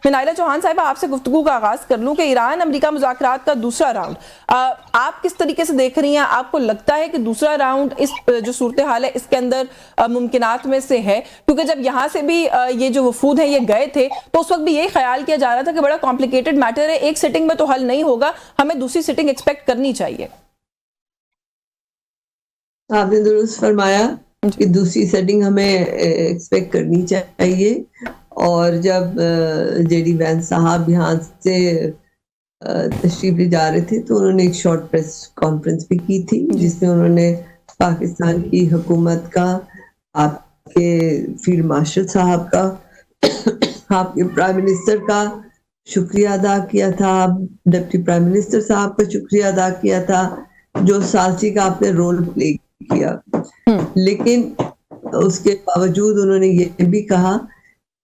میں نائلہ چوہان صاحبہ آپ سے گفتگو کا آغاز کر لوں کہ ایران امریکہ مذاکرات کا دوسرا راؤنڈ آپ کس طریقے سے دیکھ رہی ہیں؟ آپ کو لگتا ہے کہ دوسرا راؤنڈ اس جو صورتحال ہے اس کے اندر ممکنات میں سے ہے؟ کیونکہ جب یہاں سے بھی یہ جو وفود ہیں یہ گئے تھے تو اس وقت بھی یہی خیال کیا جا رہا تھا کہ بڑا کمپلیکیٹڈ میٹر ہے، ایک سیٹنگ میں تو حل نہیں ہوگا، ہمیں دوسری سیٹنگ ایکسپیکٹ کرنی چاہیے۔ آپ نے درست فرمایا کہ دوسری سیٹنگ ہمیں ایکسپیکٹ کرنی چاہیے، اور جب جے ڈی وینس صاحب یہاں سے تشریف لے جا رہے تھے تو انہوں نے ایک شارٹ پریس کانفرنس بھی کی تھی جس میں انہوں نے پاکستان کی حکومت کا، آپ کے فیلڈ مارشل صاحب کا، آپ کے پرائم منسٹر کا شکریہ ادا کیا تھا، ڈپٹی پرائم منسٹر صاحب کا شکریہ ادا کیا تھا، جو سازشی کا آپ نے رول پلے کیا۔ لیکن اس کے باوجود انہوں نے یہ بھی کہا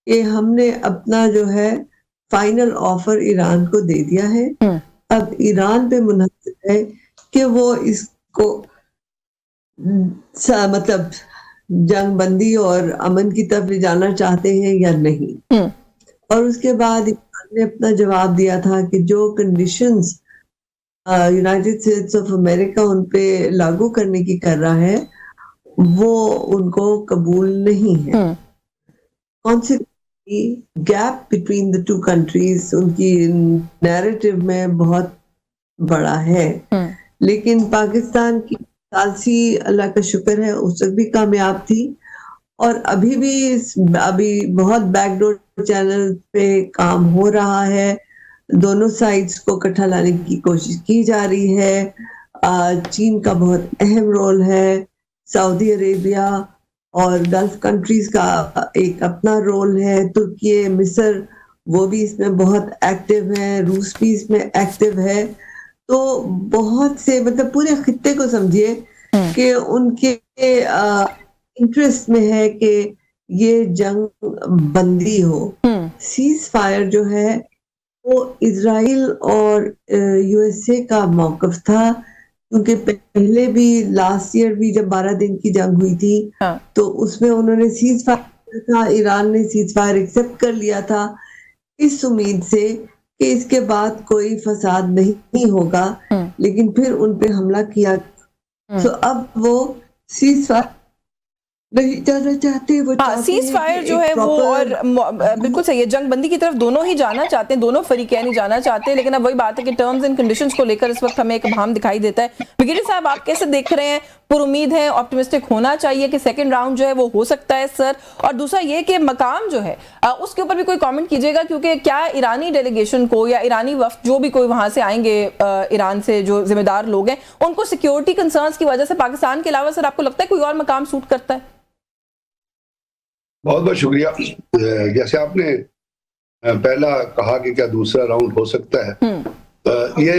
کہ ہم نے اپنا جو ہے فائنل آفر ایران کو دے دیا ہے، اب ایران پہ منحصر ہے کہ وہ اس کو مطلب جنگ بندی اور امن کی طرف لے جانا چاہتے ہیں یا نہیں۔ اور اس کے بعد ایران نے اپنا جواب دیا تھا کہ جو conditions United States of America ان پہ لاگو کرنے کی کر رہا ہے وہ ان کو قبول نہیں ہے۔ کون سی gap between the two countries ان کی نیریٹو میں بہت بڑا ہے، لیکن پاکستان کی ثالثی اللہ کا شکر ہے اس وقت بھی کامیاب تھی، اور ابھی بہت بیک ڈور چینل پہ کام ہو رہا ہے، دونوں سائڈز کو اکٹھا لانے کی کوشش کی جا رہی ہے۔ چین کا بہت اہم رول ہے، سعودی عربیہ اور گلف کنٹریز کا ایک اپنا رول ہے، ترکی، مصر وہ بھی اس میں بہت ایکٹیو ہے، روس بھی اس میں ایکٹیو ہے۔ تو بہت سے مطلب پورے خطے کو سمجھیے کہ ان کے انٹرسٹ میں ہے کہ یہ جنگ بندی ہو۔ سیز فائر جو ہے وہ اسرائیل اور یو ایس اے کا موقف تھا، کیونکہ پہلے بھی لاسٹ ایئر بھی جب 12 دن کی جنگ ہوئی تھی تو اس میں انہوں نے سیز فائر کیا تھا، ایران نے سیز فائر ایکسپٹ کر لیا تھا اس امید سے کہ اس کے بعد کوئی فساد نہیں ہوگا، لیکن پھر ان پہ حملہ کیا تو اب وہ سیز فائر نہیں جانا چاہتے، وہ سیز فائر جو ہے وہ، اور بالکل صحیح ہے، جنگ بندی کی طرف دونوں ہی جانا چاہتے ہیں، دونوں فریقین ہی جانا چاہتے ہیں، لیکن اب وہی بات ہے کہ ٹرمز اینڈ کنڈیشنز کو لے کر اس وقت ہمیں ایک ابہام دکھائی دیتا ہے۔ بریگیڈیئر صاحب آپ کیسے دیکھ رہے ہیں؟ پر امید ہے، آپٹیمسٹک ہونا چاہیے کہ سیکنڈ راؤنڈ جو ہے وہ ہو سکتا ہے سر؟ اور دوسرا یہ کہ مقام جو ہے اس کے اوپر بھی کوئی کامنٹ کیجئے گا، کیونکہ کیا ایرانی ڈیلیگیشن کو یا ایرانی وفد جو بھی کوئی وہاں سے آئیں گے، ایران سے جو ذمہ دار لوگ ہیں، ان کو سیکیورٹی کنسرنز کی وجہ سے پاکستان کے علاوہ سر آپ کو لگتا ہے کوئی اور مقام سوٹ کرتا ہے؟ بہت بہت شکریہ۔ جیسے آپ نے پہلا کہا کہ کیا دوسرا راؤنڈ ہو سکتا ہے، یہ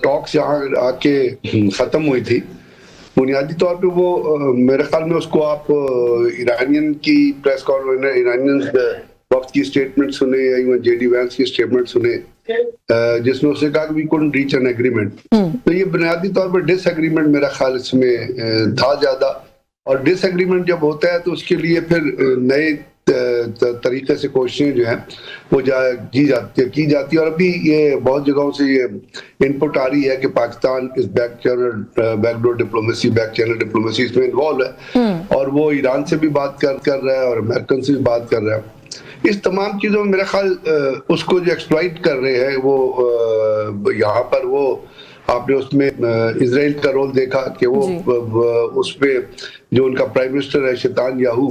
ٹاکس یہاں آ کے ختم ہوئی تھی، بنیادی طور پہ وہ میرے خیال میں اس کو آپ ایرانین کی پریس کانفرنس، ایرانین وقت کی سٹیٹمنٹ سنے یا جے ڈی وینس کی سٹیٹمنٹ سنے جس میں اس نے کہا کہ وی couldn't reach an agreement، تو یہ بنیادی طور پر ڈس ایگریمنٹ میرا خیال اس میں تھا زیادہ، اور ڈس ایگریمنٹ جب ہوتا ہے تو اس کے لیے پھر نئے طریقے سے کوششیں جو ہیں وہ کی جاتی ہے، اور ابھی یہ بہت جگہوں سے یہ انپٹ آ رہی ہے کہ پاکستان اس back door diplomacy, back channel diplomacy اس میں انوالو ہے، اور وہ ایران سے بھی بات کر رہا ہے اور امریکن سے بھی بات کر رہا ہے۔ اس تمام چیزوں میں میرا خیال اس کو جو ایکسپلائٹ کر رہے ہیں وہ یہاں پر وہ آپ نے اس میں اسرائیل کا رول دیکھا کہ وہ اس پہ جو ان کا پرائم منسٹر ہے شیطان یاہو،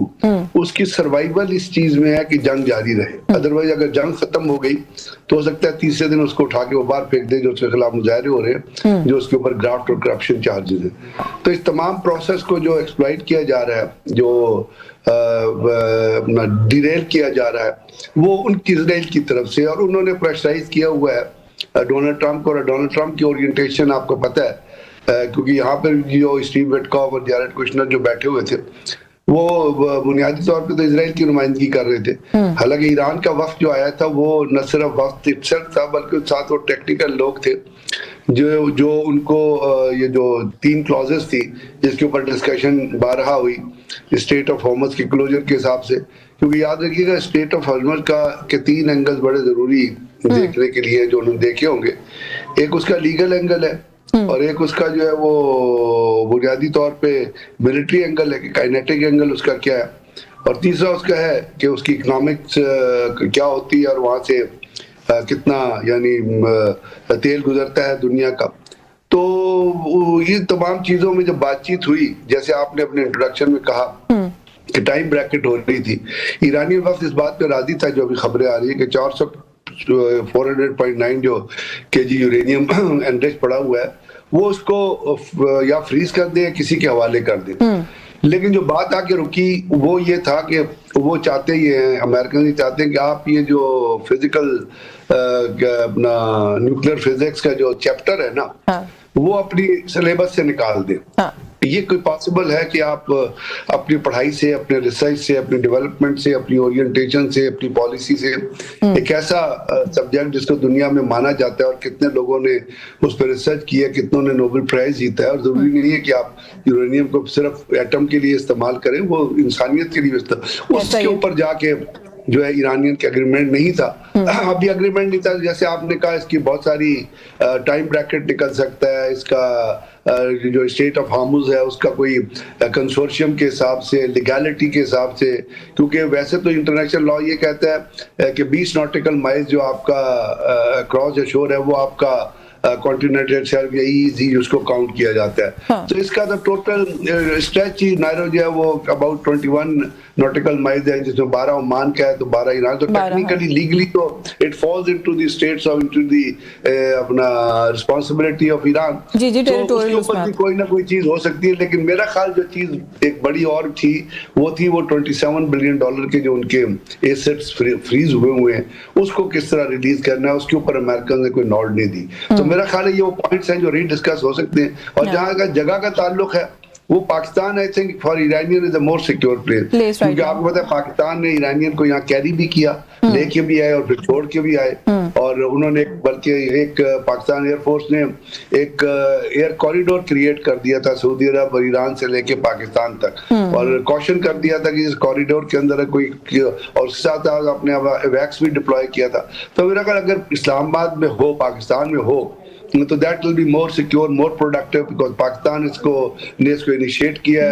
اس کی سروائیول اس چیز میں ہے کہ جنگ جاری رہے، ادروائز اگر جنگ ختم ہو گئی تو ہو سکتا ہے تیسرے دن اس کو اٹھا کے وہ باہر پھینک دے جو اس کے خلاف مظاہرے ہو رہے ہیں، جو اس کے اوپر گرافٹ اور کرپشن چارجز ہیں۔ تو اس تمام پروسیس کو جو ایکسپلائٹ کیا جا رہا ہے، جو ڈیریل کیا جا رہا ہے، وہ ان کی اسرائیل کی طرف سے، اور انہوں نے پریشرائز کیا ہوا ہے ڈونلڈ ٹرمپ کو، اور ڈونلڈ ٹرمپ کی اورینٹیشن آپ کو پتہ ہے، کیونکہ یہاں پر جو اسٹیو وٹکاف اور جیرڈ کوشنر جو بیٹھے ہوئے تھے وہ بنیادی طور پہ تو اسرائیل کی نمائندگی کر رہے تھے، حالانکہ ایران کا وفد جو آیا تھا وہ نہ صرف وفد اٹسیلف تھا بلکہ ساتھ وہ ٹیکنیکل لوگ تھے جو ان کو یہ جو 3 کلوزز تھی جس کے اوپر ڈسکشن بارہا ہوئی اسٹیٹ آف ہارمز کی کلوجر کے حساب سے، کیونکہ یاد رکھیے گا اسٹیٹ آف ہارمز کا کے 3 اینگلز بڑے ضروری دیکھنے کے لیے جو انہوں نے دیکھے ہوں گے. ایک اس کا لیگل اینگل ہے, اور ایک اس کا جو ہے وہ بنیادی طور پہ ملٹری اینگل ہے کہ کائنیٹک اینگل اس کا کیا ہے, اور تیسرا اس کا ہے کہ اس کی اکنامکس کیا ہوتی ہے اور وہاں سے کتنا یعنی تیل گزرتا ہے دنیا کا. تو یہ تمام چیزوں میں جب بات چیت ہوئی, جیسے آپ نے اپنے انٹروڈکشن میں کہا کہ ٹائم بریکٹ ہو رہی تھی, ایرانی وقت اس بات پہ راضی تھا, جو ابھی خبریں آ رہی ہے کہ 400.9 جو کے جی یورینیم انریچ پڑا ہوا ہے, وہ اس کو یا فریز کر دیں یا کسی کے حوالے کر دیں. لیکن جو بات آ کے رکی وہ یہ تھا کہ وہ چاہتے یہ ہیں, امریکن یہ چاہتے ہیں کہ آپ یہ جو فزیکل اپنا نیوکلیر فزکس کا جو چیپٹر ہے نا وہ اپنی سلیبس سے نکال دیں. یہ کوئی پاسبل ہے کہ آپ اپنی پڑھائی سے, اپنے ریسرچ سے, اپنی ڈیولپمنٹ سے, اپنی اورینٹیشن سے, اپنی پالیسی سے ایک ایسا سبجیکٹ جس کو دنیا میں مانا جاتا ہے اور کتنے لوگوں نے اس پہ ریسرچ کیا, کتنوں نے نوبل پرائز جیتا ہے, اور ضروری نہیں ہے کہ آپ یورینیم کو صرف ایٹم کے لیے استعمال کریں, وہ انسانیت کے لیے اس کے اوپر جا کے جو ہے ایرانین کا اگریمنٹ نہیں تھا. ابھی اگریمنٹ نہیں تھا, جیسے آپ نے کہا اس کی بہت ساری ٹائم بریکٹ نکل سکتا ہے, اس کا جو اسٹیٹ آف ہارمز ہے اس کا کوئی کنسورشیم کے حساب سے, لیگالٹی کے حساب سے, کیونکہ ویسے تو انٹرنیشنل لا یہ کہتا ہے کہ 20 ناٹیکل مائل جو آپ کا کراس یا شور ہے وہ آپ کا کانٹیننٹل شیلف یا ایزی اس کو کاؤنٹ کیا جاتا ہے. تو اس کا ٹوٹل اسٹریچ ہی نائرو جو ہے وہ اباؤٹ 21 ناٹیکل مائل ہے, جس میں 12 عمان کا ہے تو 12 ایران. تو ٹیکنیکلی لیگلی تو it falls into the states اور انٹو دی اپنا رسپانسبلٹی آف ایران. تو اس کے اوپر بھی کوئی نہ کوئی چیز ہو سکتی ہے, لیکن میرا خیال جو چیز ایک بڑی اور تھی وہ تھی وہ $27 بلین کے جو ان کے ایسٹس فریز ہوئے ہیں اس کو کس طرح ریلیز کرنا ہے, اس کے اوپر امریکن نے کوئی نوٹ نہیں دی. تو میرا خیال ہے یہ وہ پوائنٹس ہیں جو ری ڈسکس ہو سکتے ہیں. اور جہاں کا جگہ کا تعلق ہے وہ Pakistan I think for Iranian is a more secure place, کیونکہ آپ کو پتا ہے پاکستان نے ایرانین کو یہاں کیری بھی کیا, لے کے بھی آئے اور پھر چھوڑ کے بھی آئے, اور انہوں نے بلکہ ایک پاکستان ایئر فورس نے ایک ایئر کوریڈور کریٹ کر دیا تھا سعودی عرب اور ایران سے لے کے پاکستان تک, اور کوشن کر دیا تھا کہ اس کوریڈور کے اندر کوئی, اور اس کے ساتھ اپنے ویکس بھی ڈپلوائے کیا تھا. تو میرا خیال اگر اسلام آباد میں ہو, پاکستان میں ہو, تو that will be more secure, more productive, because Pakistan اس کو انیشیٹ کیا ہے.